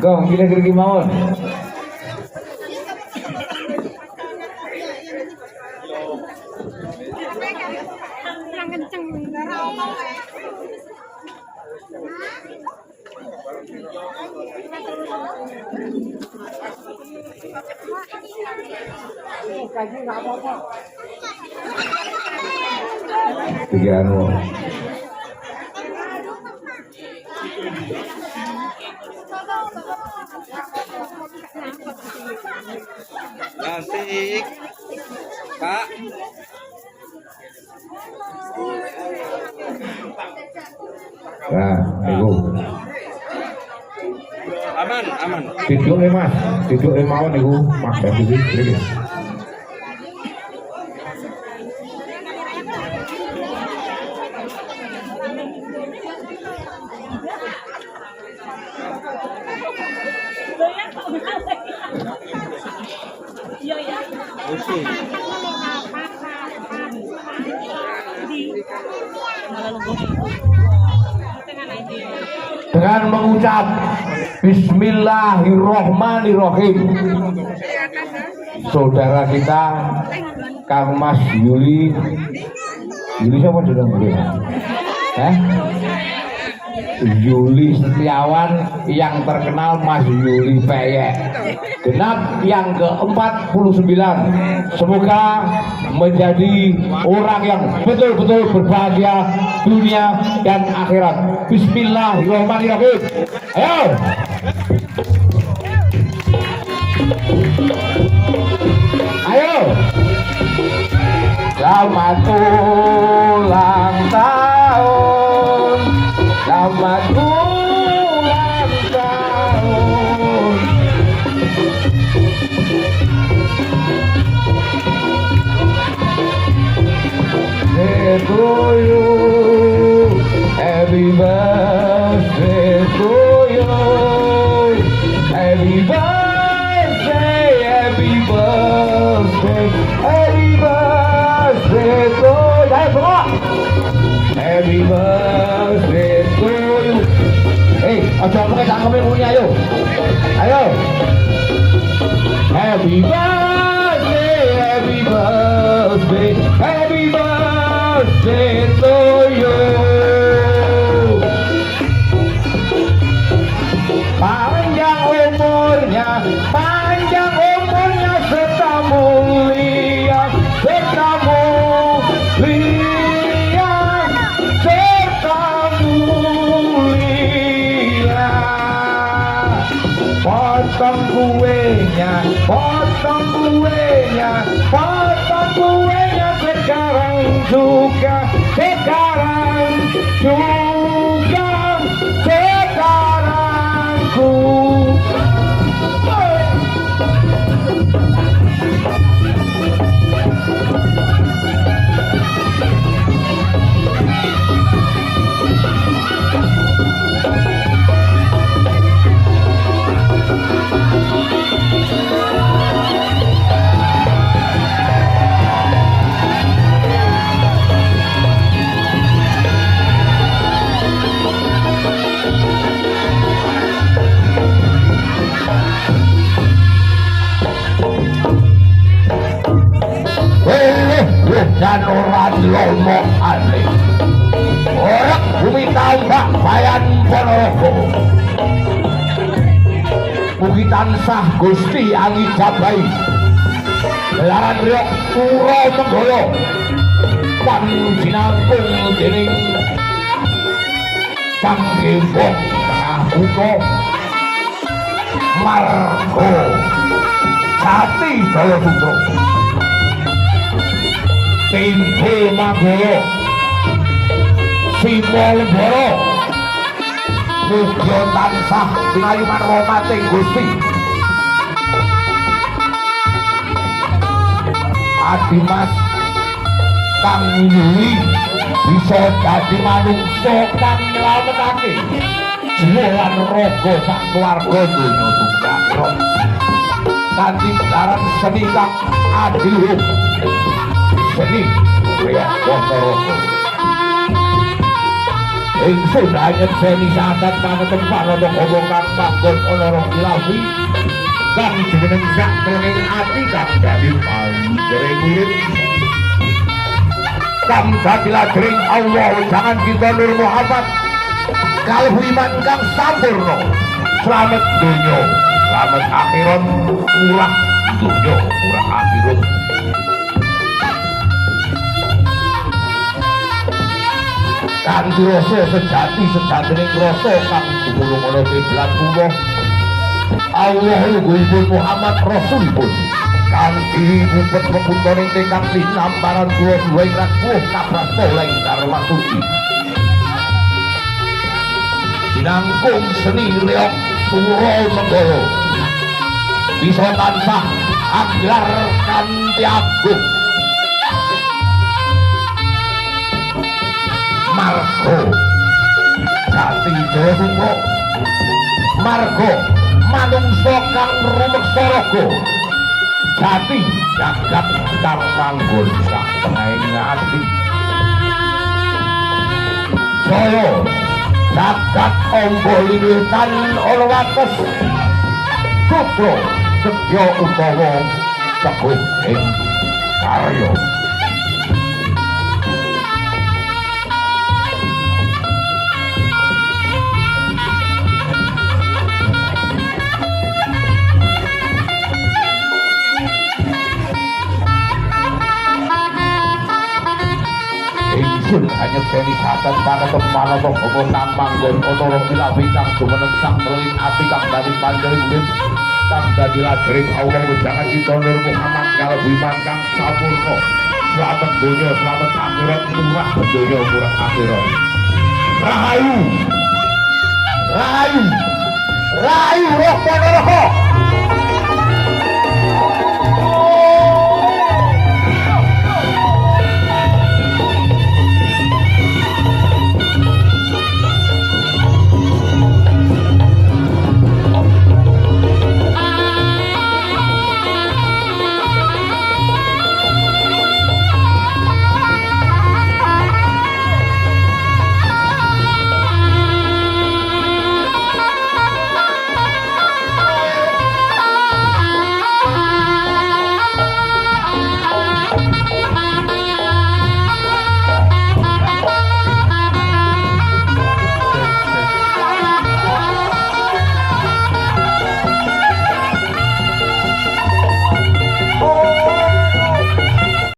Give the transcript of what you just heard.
Gong, kira-kira gimana? Pikiranmu. Asik, Pak. Nah, itu. Aman, aman. Duduk nih mas, duduk nih mau nih mas dan ini. Dengan mengucap Bismillahirrohmanirrohim, saudara kita Kang Mas Yuli siapa sudah mulai? Yuli Setiawan yang terkenal Mas Yuli Peyek genap yang ke-49. Semoga menjadi orang yang betul-betul berbahagia dunia dan akhirat. Bismillahirrahmanirrahim. Ayo. Ayo. Selamat ulang tahun. Selamat ulang tahun. To you, happy birthday to you, happy birthday, happy birthday, happy birthday to you, happy birthday to you. Hey, aja pakai cangkeme punya ayo, ayo, happy birthday, happy birthday, happy birthday to you. Panjang umurnya serta mulia, serta mulia, serta mulia. Potong kuenya, potong kuenya, potong kuenya sekarang juga, sekarang juga, sekarang juga. Dan orang lomo aneh orang bumi tambak bayan Ponorogo mugi tansah Gusti Anggi Jabai gelaran riok Puro Menggolo panjinangkung dening Panggembong Tengah Kutha Margo Jati Jaya Sutro Timbul Manggolo Simo Lemboro mugi tansah pinayungan rahmating Gusti Adimas kang nyuwi bisa dadi manungsa kang nyelametake jiwa lan raga sak keluarga donya tunggal kanthi daran seni kang adil seni Riok Ponorogo ingsun hanya seni saat panetem panodong omong kang manggon onorong ilawi kang jeneng sak tening ati kang dadi panjering urip kang dadi lajeng Allah jangan kita Nur Muhammad kalih iman kang sampurna selamat dunya selamat akhirat murah dunya murah akhirat kanthi rasa sejati-sejatining rasa kang gumulung ana kiblat kula Allah luguipun Muhammad Rasulipun kanthi mupet pepuntaning tekad linamparan kula duwe rakuh kaprasta leng dharma suci sinangkung seni reok pura menggala bisa tansah anggar kanthi agung margo jati Jawa Sumra margo manungsa kang rumeksa raga jati jagat kang manggon sak tengahing ati jaya jagat amba lilitan ana wates putra sedya utawa teguh ing karya hanya seni satan para temana toh omong kang manggon otorong ilawi kang jumeneng sang teling ati kang dadi panjering urip kang dadi lajeng Allah jangan kita Nur Muhammad kalih iman kang sampurna selamat dunya selamat akhirat murah dunya murah akhirat rahayu rahayu rahayu roh panaraha